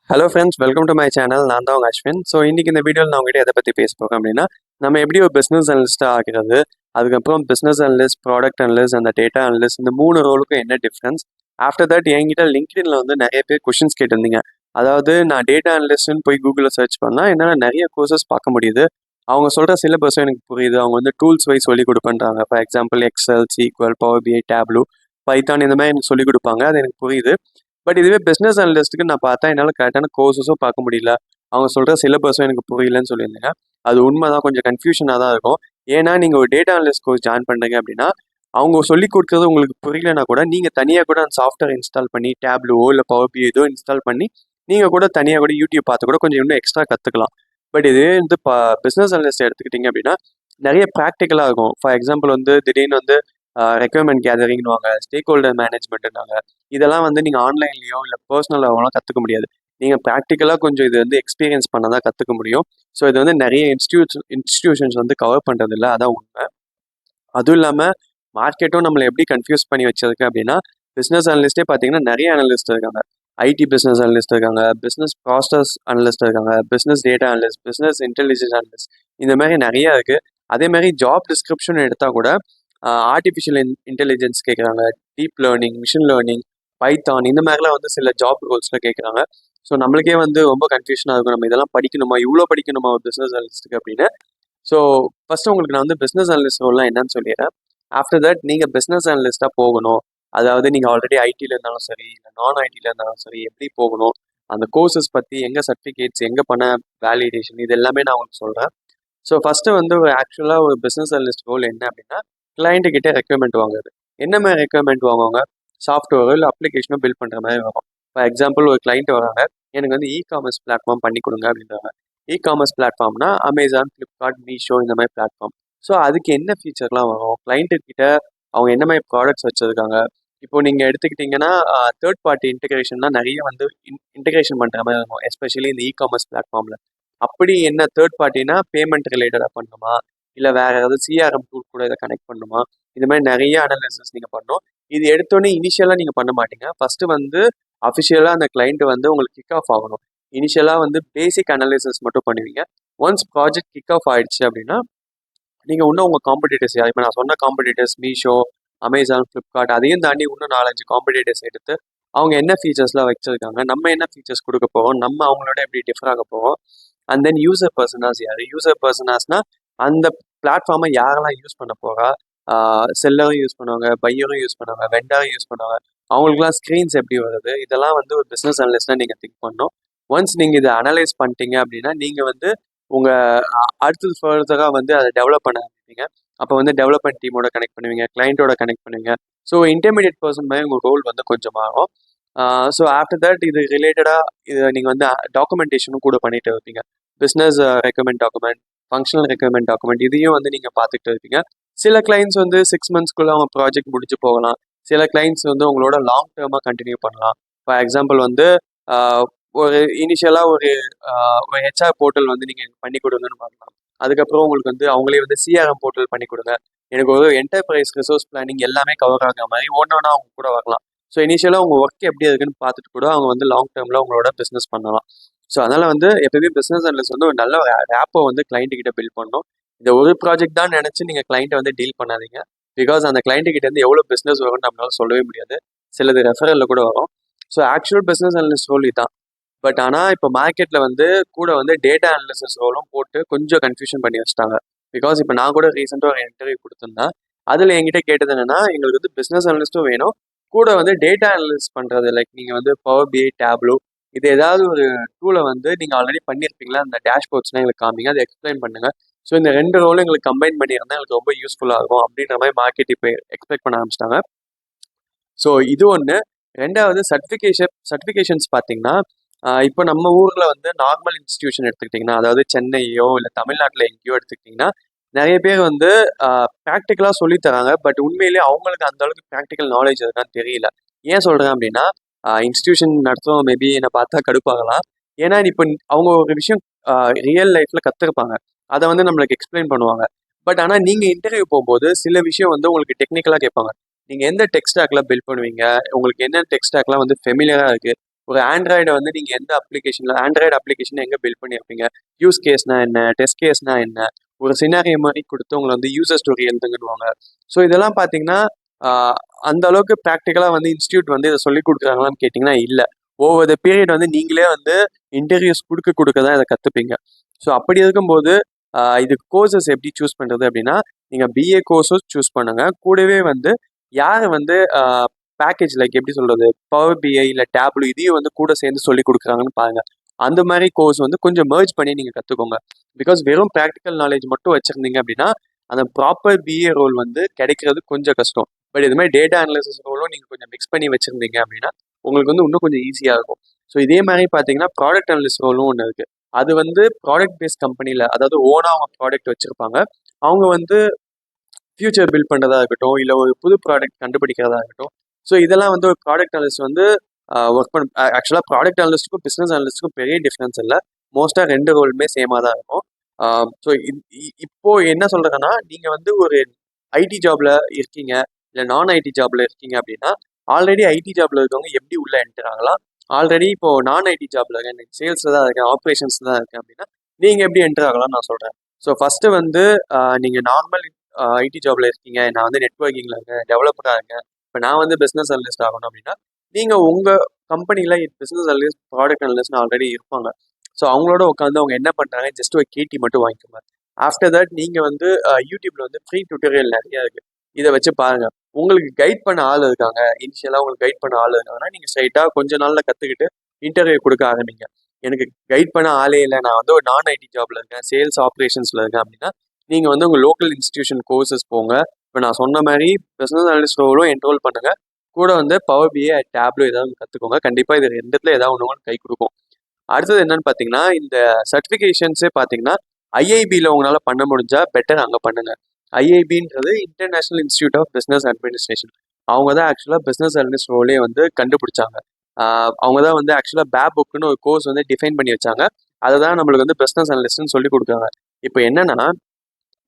Hello friends, welcome to my channel. நான் தான் உங்கள் அஸ்வின். ஸோ இன்றைக்கி இந்த வீடியோவில் நான் உங்ககிட்ட எதை பற்றி பேச போகிறேன் அப்படின்னா, நம்ம எப்படி ஒரு பிஸ்னஸ் அனலிஸ்ட்டாக ஆகிறது, அதுக்கப்புறம் பிஸ்னஸ் அனலிஸ்ட், ப்ராடக்ட் அனலிஸ்ட், அந்த டேட்டா அனலிஸ்ட், இந்த 3 ரோலுக்கும் என்ன டிஃப்ரென்ஸ். ஆஃப்டர் தட் என்கிட்ட லிங்க்டின்ல வந்து நிறைய பேர் கொஷின்ஸ் கேட்டிருந்தீங்க. அதாவது நான் டேட்டா அனலிஸ்ட்னு போய் கூகுளில் சர்ச் பண்ணால் என்னால் நிறைய கோர்சஸ் பார்க்க முடியுது. அவங்க சொல்கிற சிலபஸும் எனக்கு புரியுது. அவங்க வந்து டூல்ஸ் வைஸ் சொல்லிக் கொடுப்பேன்றாங்க. For example Excel, SQL, Power BI, Tableau, Python இந்த மாதிரி எனக்கு சொல்லிக் கொடுப்பாங்க. அது எனக்கு புரியுது. பட் இதுவே பிஸ்னஸ் அனலிஸ்ட்டுக்கு நான் பார்த்தா என்னால் கரெக்டான கோர்சஸும் பார்க்க முடியல. அவங்க சொல்கிற சிலபஸும் எனக்கு புரியலன்னு சொல்லியிருந்தேங்க. அது உண்மை தான், கொஞ்சம் கன்ஃபியூஷனாக தான் இருக்கும். ஏன்னா நீங்கள் ஒரு டேட்டா அனலிஸ்ட் கோர்ஸ் ஜாயின் பண்ணுறீங்க அப்படின்னா, அவங்க சொல்லிக் கொடுக்குறது உங்களுக்கு புரியலனா கூட நீங்கள் தனியாக கூட அந்த சாஃப்ட்வேர் இன்ஸ்டால் பண்ணி டேப்லூவோ இல்லை பவர் பி ஏதோ இன்ஸ்டால் பண்ணி நீங்கள் கூட தனியாக கூட யூடியூப் பார்த்து கூட கொஞ்சம் இன்னும் எக்ஸ்ட்ரா கற்றுக்கலாம். பட் இது வந்து பிஸ்னஸ் அனலிஸ்ட் எடுத்துக்கிட்டிங்க அப்படின்னா நிறைய ப்ராக்டிக்கலாக இருக்கும். ஃபார் எக்ஸாம்பிள் வந்து திடீர்னு வந்து ரெக்யர்மெண்ட் கேதரிங்னுவாங்க, ஸ்டேக் ஹோல்டர் மேனேஜ்மெண்ட்னாங்க. இதெல்லாம் வந்து நீங்கள் ஆன்லைன்லேயோ இல்லை பர்சனலாகலாம் கற்றுக்க முடியாது. நீங்கள் ப்ராக்டிக்கலாக கொஞ்சம் இது வந்து எக்ஸ்பீரியன்ஸ் பண்ண தான் கற்றுக்க முடியும். ஸோ இது வந்து நிறைய இன்ஸ்டிடியூஷன்ஸ் வந்து கவர் பண்ணுறதில்ல, அதான் உண்மை. அதுவும் இல்லாமல் மார்க்கெட்டும் நம்மளை எப்படி கன்ஃபியூஸ் பண்ணி வச்சிருக்கு அப்படின்னா, பிஸ்னஸ் அனலிஸ்ட்டே பார்த்தீங்கன்னா நிறைய அனலிஸ்ட் இருக்காங்க. ஐடி பிஸ்னஸ் அனலிஸ்ட் இருக்காங்க, பிஸ்னஸ் ப்ராசஸ் அனலிஸ்ட் இருக்காங்க, business data analyst, business intelligence analyst, இந்த மாதிரி நிறையா இருக்குது. அதே மாதிரி ஜாப் டிஸ்கிரிப்ஷன் எடுத்தால் கூட ஆர்டிஃபிஷியல் இன்டெலிஜென்ஸ் கேட்குறாங்க, deep learning, machine learning, Python, இந்த மாதிரிலாம் வந்து சில ஜாப் ரோல்ஸில் கேட்குறாங்க. ஸோ நம்மளுக்கே வந்து ரொம்ப கன்ஃபியூஷனாக இருக்கும், நம்ம இதெல்லாம் படிக்கணுமா, இவ்வளோ படிக்கணுமா ஒரு பிஸ்னஸ் அனலிஸ்ட்டுக்கு அப்படின்னு. ஸோ ஃபஸ்ட்டு உங்களுக்கு நான் வந்து பிஸ்னஸ் அனலிஸ்ட் ரோல்லாம் என்னன்னு சொல்லிடுறேன். ஆஃப்டர் தட் நீங்கள் பிஸ்னஸ் அனலிஸ்ட்டாக போகணும், அதாவது நீங்கள் ஆல்ரெடி ஐடியில் இருந்தாலும் சரி, இல்லை நான் ஐடியில் இருந்தாலும் சரி, எப்படி போகணும், அந்த கோர்சஸ் பற்றி, எங்கே சர்டிஃபிகேட்ஸ், எங்கே பண்ண வேலிடேஷன், இது எல்லாமே நான் உங்களுக்கு சொல்கிறேன். ஸோ ஃபஸ்ட்டு வந்து ஆக்சுவலாக ஒரு பிஸ்னஸ் அனலிஸ்ட் ரோல் என்ன அப்படின்னா, கிளைண்ட்டு கிட்டே ரெக்யர்மெண்ட் வாங்குறது. என்ன மாதிரி ரெக்யர்மெண்ட் வாங்குவாங்க, சாஃப்ட்வேரோ இல்லை அப்ளிகேஷனோ பில்ட் பண்ணுற மாதிரி வரும். ஃபார் எக்ஸாம்பிள் ஒரு கிளைண்ட் வராங்க, எனக்கு வந்து காமர்ஸ் பிளாட்ஃபார்ம் பண்ணி கொடுங்க அப்படின்றாங்க. காமர்ஸ் பிளாட்ஃபார்ம்னா அமேசான், ஃப்ளிப்கார்ட், மீஷோ இந்த மாதிரி பிளாட்ஃபார்ம். ஸோ அதுக்கு என்ன ஃபீச்சர்லாம் வரும், கிளைண்ட்டு கிட்ட அவங்க என்ன மாதிரி ப்ராடக்ட்ஸ் வச்சுருக்காங்க. இப்போ நீங்கள் எடுத்துக்கிட்டிங்கன்னா தேர்ட் பார்ட்டி இன்டெகிரேஷன்லாம் நிறைய வந்து இன்டெகிரேஷன் பண்ணுற மாதிரி இருக்கும், எஸ்பெஷலி இந்த காமர்ஸ் பிளாட்ஃபார்மில். அப்படி என்ன தேர்ட் பார்ட்டினா பேமெண்ட் ரிலேட்டடாக பண்ணணுமா, இல்லை வேறு ஏதாவது சிஆர்எம் டூல் கூட இதை கனெக்ட் பண்ணுமா, இது மாதிரி நிறைய அனாலிசிஸ் நீங்கள் பண்ணணும். இது எடுத்தோடனே இனிஷியலாக நீங்கள் பண்ண மாட்டீங்க. ஃபஸ்ட்டு வந்து அஃபிஷியலாக அந்த கிளைண்ட் வந்து உங்களுக்கு கிக் ஆஃப் ஆகணும். இனிஷியலாக வந்து பேசிக் அனாலிசிஸ் மட்டும் பண்ணுவீங்க. ஒன்ஸ் ப்ராஜெக்ட் கிக் ஆஃப் ஆயிடுச்சு அப்படின்னா நீங்கள் இன்னும் உங்கள் காம்படிட்டர்ஸ் இப்போ நான் சொன்ன காம்படிட்டர்ஸ் மீஷோ, அமேசான், ஃப்ளிப்கார்ட் அதையும் தாண்டி இன்னும் 4-5 காம்படிட்டர்ஸ் எடுத்து அவங்க என்ன ஃபீச்சர்ஸ்லாம் வச்சுருக்காங்க, நம்ம என்ன ஃபீச்சர்ஸ் கொடுக்க போகிறோம், நம்ம அவங்களோட எப்படி டிஃபர் ஆக போகிறோம். அண்ட் தென் யூசர் பர்சனாஸ் யார், யூசர் பர்சனாஸ்னால் அந்த பிளாட்ஃபார்மை யாரெல்லாம் யூஸ் பண்ண போகிறா, செல்லரும் யூஸ் பண்ணுவாங்க, பையரும் யூஸ் பண்ணுவாங்க, வெண்டரும் யூஸ் பண்ணுவாங்க, அவங்களுக்குலாம் ஸ்க்ரீன்ஸ் எப்படி வருது, இதெல்லாம் வந்து ஒரு பிஸ்னஸ் அனலிஸ்ட்டாக நீங்கள் திங்க் பண்ணணும். ஒன்ஸ் நீங்கள் இதை அனலைஸ் பண்ணிட்டீங்க அப்படின்னா நீங்கள் வந்து உங்கள் அடுத்தது ஃபர்தராக வந்து அதை டெவலப் பண்ண ஆரம்பிப்பீங்க. அப்போ வந்து டெவலப்மெண்ட் டீமோட கனெக்ட் பண்ணுவீங்க, கிளைண்ட்டோட கனெக்ட் பண்ணுவீங்க. ஸோ இன்டர்மீடியட் பர்சன் மாதிரி உங்கள் ரோல் வந்து கொஞ்சம் மாறும். ஸோ ஆஃப்டர் தட் இது ரிலேட்டடாக இது நீங்கள் வந்து டாக்குமெண்டேஷனும் கூட பண்ணிட்டு இருப்பீங்க. Business recommend document, functional recommend document, இதையும் வந்து நீங்கள் பார்த்துட்டு இருப்பீங்க. சில கிளைண்ட்ஸ் வந்து 6 மந்த்ஸ்க்குள்ளே அவங்க ப்ராஜெக்ட் முடிச்சு போகலாம். சில கிளைண்ட்ஸ் வந்து உங்களோட லாங் டேர்மாக கண்டினியூ பண்ணலாம். ஃபார் எக்ஸாம்பிள் வந்து ஒரு இனிஷியலாக ஒரு ஹெச்ஆர் போர்ட்டல் வந்து நீங்கள் பண்ணி கொடுங்கன்னு பார்க்கலாம். அதுக்கப்புறம் உங்களுக்கு வந்து அவங்களே வந்து சிஆர்எம் போர்ட்டல் பண்ணி கொடுங்க. எனக்கு ஒரு என்டர்பிரைஸ் ரிசோர்ஸ் பிளானிங் எல்லாமே கவர் ஆகிற மாதிரி ஒன்றா அவங்க கூட வரலாம். ஸோ இனிஷியலாக உங்கள் ஒர்க் எப்படி இருக்குன்னு பார்த்துட்டு கூட அவங்க வந்து லாங் டேர்மில் உங்களோட பிஸ்னஸ் பண்ணலாம். ஸோ அதனால் வந்து எப்போயுமே பிஸ்னஸ் அனலிஸ்ட் வந்து ஒரு நல்ல ரேப்பை வந்து கிளைண்ட்டு கிட்ட பில்ட் பண்ணணும். இந்த ஒரு ப்ராஜெக்ட் தான் நினச்சி நீங்கள் கிளைண்ட்டை வந்து டீல் பண்ணாதீங்க. பிகாஸ் அந்த கிளைண்ட்டு கிட்டேருந்து எவ்வளோ பிஸ்னஸ் வரும்னு நம்மளால சொல்லவே முடியாது. சிலது ரெஃபரலில் கூட வரும். So actual business analyst role தான். பட் ஆனால் இப்போ மார்க்கெட்டில் வந்து கூட வந்து டேட்டா அனலிசிஸ் ரோலும் போட்டு கொஞ்சம் கன்ஃபியூஷன் பண்ணி வச்சிட்டாங்க. பிகாஸ் இப்போ நான் கூட ரீசெண்டாக ஒரு இன்டர்வியூ கொடுத்துருந்தேன். அதில் என்கிட்ட கேட்டது என்னென்னா, எங்களுக்கு வந்து பிஸ்னஸ் அனலிஸ்ட்டும் வேணும், கூட வந்து டேட்டா அனலிசிஸ் பண்ணுறது, லைக் நீங்கள் வந்து பவர் பிஐ, டேப்லூ, இது ஏதாவது ஒரு டூலை வந்து நீங்கள் ஆல்ரெடி பண்ணியிருப்பீங்களா, அந்த டேஷ்போர்ட்ஸ்லாம் எங்களுக்கு காமிங்க, அதை எக்ஸ்பிளைன் பண்ணுங்கள். ஸோ இந்த 2 ரோலும் எங்களுக்கு கம்பைன் பண்ணியிருந்தால் எங்களுக்கு ரொம்ப யூஸ்ஃபுல்லாக இருக்கும் அப்படின்ற மாதிரி மார்க்கெட் இப்போ எக்ஸ்பெக்ட் பண்ண ஆரம்பிச்சிட்டாங்க. ஸோ இது ஒன்று. ரெண்டாவது சர்டிஃபிகேஷன்ஸ் பார்த்தீங்கன்னா, இப்போ நம்ம ஊரில் வந்து நார்மல் இன்ஸ்டிடியூஷன் எடுத்துக்கிட்டிங்கன்னா, அதாவது சென்னையோ இல்லை தமிழ்நாட்டில் எங்கேயோ எடுத்துக்கிட்டிங்கன்னா, நிறைய பேர் வந்து ப்ராக்டிக்கலாக சொல்லித்தராங்க. பட் உண்மையிலேயே அவங்களுக்கு அந்த அளவுக்கு ப்ராக்டிக்கல் நாலேஜ் இருக்கான்னு தெரியல. ஏன் சொல்கிறேன் அப்படின்னா, இன்ஸ்டிடியூஷன் நடத்துகிறவங்க மேபி என்னை பார்த்தா கடுப்பாகலாம். ஏன்னா இப்போ அவங்க ஒரு விஷயம் ரியல் லைஃப்பில் கற்றுருப்பாங்க, அதை வந்து நம்மளுக்கு எக்ஸ்பிளைன் பண்ணுவாங்க. பட் ஆனால் நீங்கள் இன்டர்வியூ போகும்போது சில விஷயம் வந்து உங்களுக்கு டெக்னிக்கலாக கேட்பாங்க. நீங்கள் எந்த டெக் ஸ்டாக்ல பில்ட் பண்ணுவீங்க, உங்களுக்கு என்ன டெக் ஸ்டாக்லாம் வந்து ஃபெமிலியராக இருக்குது, ஒரு ஆண்ட்ராய்டை வந்து நீங்கள் எந்த அப்ளிகேஷனில் ஆண்ட்ராய்டு அப்ளிகேஷன் எங்கே பில்ட் பண்ணியிருப்பீங்க, யூஸ் கேஸ்னா என்ன, டெஸ்ட் கேஸ்னா என்ன, ஒரு சினாரியோ மாதிரி கொடுத்து உங்களை வந்து யூசர் ஸ்டோரி எழுதுங்கன்னுவாங்க. ஸோ இதெல்லாம் பார்த்தீங்கன்னா அந்த அளவுக்கு ப்ராக்டிக்கலாக வந்து இன்ஸ்டியூட் வந்து இதை சொல்லி கொடுக்குறாங்களான்னு கேட்டிங்கன்னா இல்லை. ஓவர் த பீரியட் வந்து நீங்களே வந்து இன்டர்வியூஸ் கொடுக்க தான் இதை கற்றுப்பீங்க. ஸோ அப்படி இருக்கும்போது இதுக்கு கோர்சஸ் எப்படி சூஸ் பண்ணுறது அப்படின்னா, நீங்கள் பிஏ கோர்ஸும் சூஸ் பண்ணுங்க. கூடவே வந்து யார் வந்து பேக்கேஜ் லைக் எப்படி சொல்கிறது, பவர் பிஐ இல்லை டேப்லு இதையும் வந்து கூட சேர்ந்து சொல்லி கொடுக்குறாங்கன்னு பாருங்க. அந்த மாதிரி கோர்ஸ் வந்து கொஞ்சம் மர்ஜ் பண்ணி நீங்கள் கற்றுக்கோங்க. பிகாஸ் வெறும் ப்ராக்டிக்கல் நாலேஜ் மட்டும் வச்சுருந்தீங்க அப்படின்னா அந்த ப்ராப்பர் பிஏ ரோல் வந்து கிடைக்கிறது கொஞ்சம் கஷ்டம். பட் இது மாதிரி டேட்டா அனலிசிஸ் ரோலும் நீங்கள் கொஞ்சம் மிக்ஸ் பண்ணி வச்சுருந்தீங்க அப்படின்னா உங்களுக்கு வந்து இன்னும் கொஞ்சம் ஈஸியாக இருக்கும். ஸோ இதே மாதிரி பார்த்தீங்கன்னா ப்ராடக்ட் அனலிஸ்ட் ரோலும் ஒன்று இருக்குது. அது வந்து ப்ராடக்ட் பேஸ்ட் கம்பெனியில், அதாவது ஓனாக அவங்க ப்ராடக்ட் வச்சுருப்பாங்க. அவங்க வந்து ஃபியூச்சர் பில்ட் பண்ணுறதா இருக்கட்டும், இல்லை ஒரு புது ப்ராடக்ட் கண்டுபிடிக்கிறதா இருக்கட்டும். ஸோ இதெல்லாம் வந்து ஒரு ப்ராடக்ட் அனலிஸ்ட் வந்து ஒர்க் பண்ண. ஆக்சுவலாக ப்ராடக்ட் அனலிஸ்ட்டுக்கும் பிஸ்னஸ் அனலிஸ்ட்டுக்கும் பெரிய டிஃப்ரென்ஸ் இல்லை. மோஸ்ட்டாக ரெண்டு ரோலுமே சேமாக தான் இருக்கும். ஸோ இப்போ என்ன சொல்கிறேன்னா, நீங்கள் வந்து ஒரு ஐடி ஜாப்ல இருக்கீங்க, இல்லை நான் ஐடி ஜாப்ல இருக்கீங்க அப்படின்னா, ஆல்ரெடி ஐடி ஜாப்ல இருக்கவங்க எப்படி உள்ள என்டர் ஆகலாம், ஆல்ரெடி இப்போ நான் ஐடி ஜாப்ல இருக்கேன், சேல்ஸ்ல தான் இருக்கேன், ஆப்ரேஷன்ஸ் தான் இருக்கேன் அப்படின்னா நீங்க எப்படி என்டர் ஆகலாம்னு நான் சொல்றேன். ஸோ ஃபர்ஸ்ட் வந்து நீங்க நார்மல் ஐடி ஜாப்ல இருக்கீங்க, நான் வந்து நெட்வொர்க்கிங்ல இருக்கேன், டெவலப்பரா இருக்கேன், இப்போ நான் வந்து பிசினஸ் அனலிஸ்ட் ஆகணும் அப்படின்னா நீங்க உங்க கம்பெனில business analyst, product analyst already இருப்பாங்க. ஸோ அவங்களோட உட்காந்து அவங்க என்ன பண்றாங்க ஜஸ்ட் ஒரு கேட்டி மட்டும் வாங்கிக்கோங்க. ஆஃப்டர் தட் நீங்க வந்து யூடியூப்ல வந்து ஃப்ரீ டியூட்டோரியல் நிறைய இருக்கு, இதை வச்சு பாருங்க. உங்களுக்கு கைட் பண்ண ஆள் இருக்காங்க, இனிஷியலாக உங்களுக்கு கைட் பண்ண ஆள் இருக்காங்கன்னா நீங்கள் ஸ்ட்ரைட்டாக கொஞ்ச நாளில் கற்றுக்கிட்டு இன்டர்வியூ கொடுக்க ஆரம்பிங்க. எனக்கு கைட் பண்ண ஆளே இல்லை, நான் வந்து ஒரு நான் ஐடி ஜாப்ல இருக்கேன், சேல்ஸ் ஆப்ரேஷன்ஸில் இருக்கேன் அப்படின்னா நீங்கள் வந்து உங்கள் லோக்கல் இன்ஸ்டிடியூஷன் கோர்சஸ் போங்க. இப்போ நான் சொன்ன மாதிரி பிஸ்னஸ் அனலிஸ்ட் ரோலும் என்ரோல் பண்ணுங்க. கூட வந்து பவர் பிஏ டேப்லோ ஏதாவது கற்றுக்கோங்க. கண்டிப்பாக இது ரெண்டுத்துல ஏதாவது ஒன்று கை கொடுக்கும். அடுத்தது என்னன்னு பார்த்தீங்கன்னா, இந்த சர்டிஃபிகேஷன்ஸே பார்த்தீங்கன்னா ஐஐபியில் உங்களால் பண்ண முடிஞ்சா பெட்டர் அங்கே பண்ணுங்க. ஐஐபின்றது international institute of business administration. அவங்க தான் ஆக்சுவலாக பிஸ்னஸ் அனலிஸ்ட் ரோலே வந்து கண்டுபிடிச்சாங்க. அவங்க தான் வந்து ஆக்சுவலாக பேபுக்குன்னு ஒரு கோர்ஸ் வந்து டிஃபைன் பண்ணி வச்சாங்க. அதை தான் நம்மளுக்கு வந்து பிஸ்னஸ் அனலிஸ்ட்னு சொல்லி கொடுக்குறாங்க. இப்போ என்னன்னா,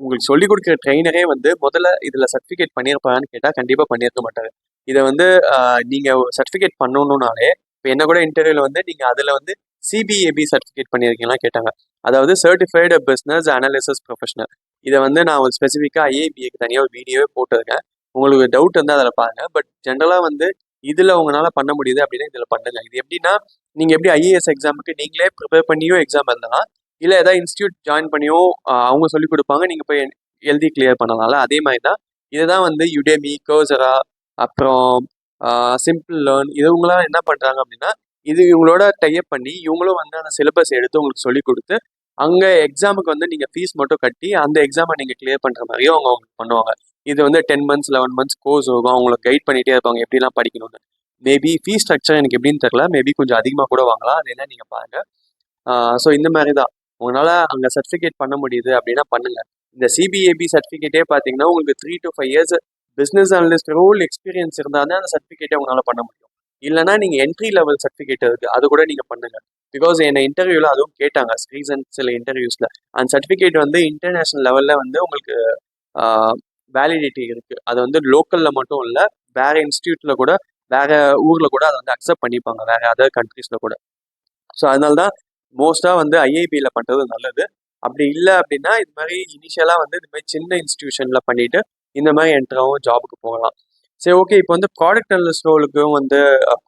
உங்களுக்கு சொல்லிக் கொடுக்குற ட்ரெயினரே வந்து முதல்ல இதில் சர்டிஃபிகேட் பண்ணியிருப்பாங்கன்னு கேட்டால் கண்டிப்பாக பண்ணியிருக்க மாட்டாங்க. இதை வந்து நீங்கள் சர்டிஃபிகேட் பண்ணணுன்னாலே, இப்போ என்ன கூட இன்டர்வியூவில் வந்து நீங்கள் அதில் வந்து சிபிஏபி சர்டிஃபிகேட் பண்ணியிருக்கீங்களா கேட்டாங்க. அதாவது சர்டிஃபைடு பிஸ்னஸ் அனாலிசிஸ் ப்ரொஃபஷனல். இதை வந்து நான் ஒரு ஸ்பெசிஃபிக்காக ஐஏபிஏக்கு தனியாக ஒரு வீடியோவே போட்டிருக்கேன். உங்களுக்கு டவுட் வந்து அதில் பாருங்கள். பட் ஜென்ரலாக வந்து இதில் உங்களால் பண்ண முடியுது அப்படின்னா இதில் பண்ணுங்க. இது எப்படின்னா, நீங்கள் எப்படி ஐஏஎஸ் எக்ஸாமுக்கு நீங்களே ப்ரிப்பேர் பண்ணியும் எக்ஸாம் எழுதலாம், இல்லை ஏதாவது இன்ஸ்டியூட் ஜாயின் பண்ணியும் அவங்க சொல்லிக் கொடுப்பாங்க, நீங்கள் போய் எழுதி கிளியர் பண்ணலாம்ல. அதே மாதிரி தான் இதுதான் வந்து யுடேமி, கர்சரா, அப்புறம் சிம்பிள் லேர்ன், இவங்களாம் என்ன பண்ணுறாங்க அப்படின்னா இது இவங்களோட டைப் பண்ணி இவங்களும் வந்து அந்த சிலபஸ் எடுத்து உங்களுக்கு சொல்லிக் கொடுத்து அங்கே எக்ஸாமுக்கு வந்து நீங்கள் ஃபீஸ் மட்டும் கட்டி அந்த எக்ஸாமை நீங்கள் கிளியர் பண்ணுற மாதிரியும் அவங்க பண்ணுவாங்க. இது வந்து 10 months 11 months கோர்ஸ் இருக்கும். அவங்களை கைட் பண்ணிகிட்டே இருப்பாங்க எப்படிலாம் படிக்கணும்னு. மேபி ஃபீஸ் ஸ்ட்ரக்சர் எனக்கு எப்படின்னு தெரியல, மேபி கொஞ்சம் அதிகமாக கூட வாங்கலாம், அது என்ன நீங்கள் பாருங்கள். ஸோ இந்த மாதிரி தான் உங்களால் அங்கே சர்டிஃபிகேட் பண்ண முடியுது அப்படின்னா பண்ணுங்கள். இந்த சிபிஏபி சர்டிஃபிகேட்டே பார்த்தீங்கன்னா உங்களுக்கு 3 to 5 years business analyst role experience இருந்தால் தான் அந்த சர்டிஃபிகேட்டே உங்களால் பண்ண முடியும். இல்லைனா நீங்கள் என்ட்ரி லெவல் சர்டிஃபிகேட் இருக்குது, அது கூட நீங்கள் பண்ணுங்கள். பிகாஸ் என்னை இன்டர்வியூவில் அதுவும் கேட்டாங்க ரீசன்ட் சில இன்டர்வியூஸில். அந்த சர்டிஃபிகேட் வந்து இன்டர்நேஷ்னல் லெவலில் வந்து உங்களுக்கு வேலிடிட்டி இருக்குது. அது வந்து லோக்கலில் மட்டும் இல்லை, வேறு இன்ஸ்டியூட்டில் கூட, வேறு ஊரில் கூட அதை வந்து அக்செப்ட் பண்ணிப்பாங்க, வேறு அதர் கண்ட்ரீஸில் கூட. ஸோ அதனால தான் மோஸ்ட்டாக வந்து ஐஐபியில் பண்ணுறது நல்லது. அப்படி இல்லை அப்படின்னா இது மாதிரி இனிஷியலாக வந்து இந்த மாதிரி சின்ன இன்ஸ்டியூஷனில் பண்ணிவிட்டு இந்த மாதிரி என்ட்ராகவும் ஜாபுக்கு போகலாம். சரி, ஓகே. இப்போ வந்து ப்ராடக்ட் அனலிஸ்ட் ரோலுக்கும் வந்து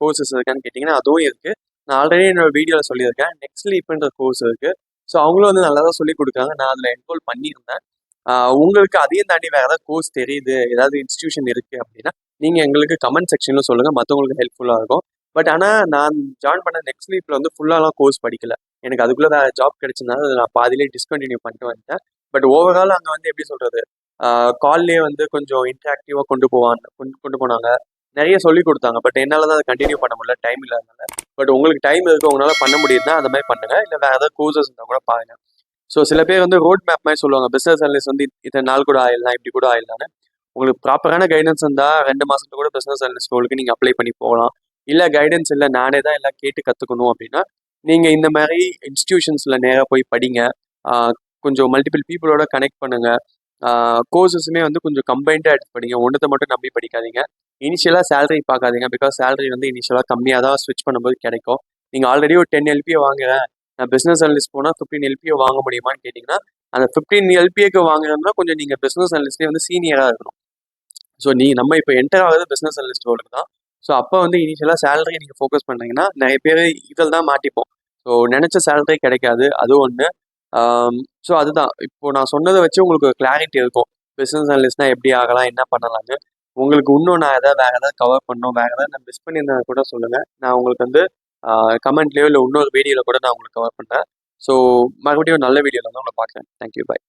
கோர்சஸ் இருக்கான்னு கேட்டிங்கன்னா அதுவும் இருக்குது. நான் ஆல்ரெடி என்னோட வீடியோவில் சொல்லியிருக்கேன். நெக்ஸ்ட் லீப்ன்ற கோர்ஸ் இருக்குது. ஸோ அவங்களும் வந்து நல்லா தான் சொல்லி கொடுக்குறாங்க. நான் அதில் என்ரோல் பண்ணியிருந்தேன். உங்களுக்கு அதையும் தாண்டி வேறு ஏதாவது கோர்ஸ் தெரியுது, ஏதாவது இன்ஸ்டியூஷன் இருக்குது அப்படின்னா நீங்கள் எங்களுக்கு கமெண்ட் செக்ஷனில் சொல்லுங்கள், மற்றவங்களுக்கு ஹெல்ப்ஃபுல்லாக இருக்கும். பட் ஆனால் நான் ஜாயின் பண்ண நெக்ஸ்ட் லீப்பில் வந்து ஃபுல்லாலாம் கோர்ஸ் படிக்கல. எனக்கு அதுக்குள்ளே வேறு ஜாப் கிடைச்சதுனால நான் பாதியிலே டிஸ்கண்டினியூ பண்ணிட்டு வந்துட்டேன். பட் ஓவரால் அங்கே வந்து எப்படி சொல்கிறது, கால்லேயே வந்து கொஞ்சம் இன்ட்ராக்டிவாக கொண்டு போனாங்க, நிறைய சொல்லி கொடுத்தாங்க. பட் என்னால் தான் அதை கண்டினியூ பண்ண முடியல, டைம் இல்லாதனால. பட் உங்களுக்கு டைம் இருக்குது, உங்களால் பண்ண முடியுதுன்னா அந்த மாதிரி பண்ணுங்கள், இல்லை வேறு ஏதாவது கோர்சஸ் இருந்தால் கூட பாருங்கள். ஸோ சில பேர் வந்து ரோட் மேப் மாதிரி சொல்லுவாங்க, பிஸ்னஸ் அனலிஸ்ட் வந்து இத்தனை நாள் கூட ஆயிடலாம், இப்படி கூட ஆயிடலான்னு. உங்களுக்கு ப்ராப்பரான கைடன்ஸ் இருந்தால் 2 மாதத்துக்கு கூட பிஸ்னஸ் அனலிஸ்ட் ரோலுக்கு நீங்கள் அப்ளை பண்ணி போகலாம். இல்லை கைடன்ஸ் இல்லை, நானே தான் எல்லாம் கேட்டு கற்றுக்கணும் அப்படின்னா நீங்கள் இந்த மாதிரி இன்ஸ்டியூஷன்ஸில் நேராக போய் படிங்க. கொஞ்சம் மல்டிபிள் பீப்புளோட கனெக்ட் பண்ணுங்கள். கோர்சஸுமே வந்து கொஞ்சம் கம்பைண்டாக எடுத்து படிங்க, ஒன்றத்தை மட்டும் நம்பி படிக்காதீங்க. இனிஷியலாக சேலரி பார்க்காதீங்க. பிகாஸ் சேலரி வந்து இனிஷியலாக கம்மியாக தான் ஸ்விட்ச் பண்ணும்போது கிடைக்கும். நீங்கள் ஆல்ரெடி ஒரு 10 எல்பிஏ வாங்குறேன், நான் பிஸ்னஸ் அனலிஸ்ட் போனால் 15 எல்பிஏ வாங்க முடியுமான்னு கேட்டிங்கன்னா, அந்த 15 எல்பிஏக்கு வாங்குறதுனா கொஞ்சம் நீங்கள் பிஸ்னஸ் அனலிஸ்ட்லேயே வந்து சீனியராக இருக்கணும். ஸோ நம்ம இப்போ என்டர் ஆகுது பிஸ்னஸ் அனலிஸ்ட் ரோலுக்கு தான். ஸோ அப்போ வந்து இனிஷியலாக சேலரி நீங்கள் ஃபோக்கஸ் பண்ணுறீங்கன்னா நிறைய பேர் இதில் தான் மாட்டிப்போம். ஸோ நினச்ச சேலரி கிடைக்காது, அது ஒன்று. ஸோ அதுதான் இப்போ நான் சொன்னதை வச்சு உங்களுக்கு கிளாரிட்டி இருக்கும். பிஸ்னஸ் அனலிஸ்ட்னா எப்படி ஆகலாம், என்ன பண்ணலாம்னு. உங்களுக்கு இன்னும் நான் வேறு ஏதாவது கவர் பண்ணணும், வேறு ஏதாவது நான் மிஸ் பண்ணியிருந்தா கூட சொல்லுங்கள். நான் உங்களுக்கு வந்து கமெண்ட்லேயோ இல்லை இன்னொரு வீடியோவில் கூட நான் உங்களுக்கு கவர் பண்ணுறேன். ஸோ மறுபடியும் நல்ல வீடியோவில் வந்து உங்களை பார்க்குறேன். Thank you, by.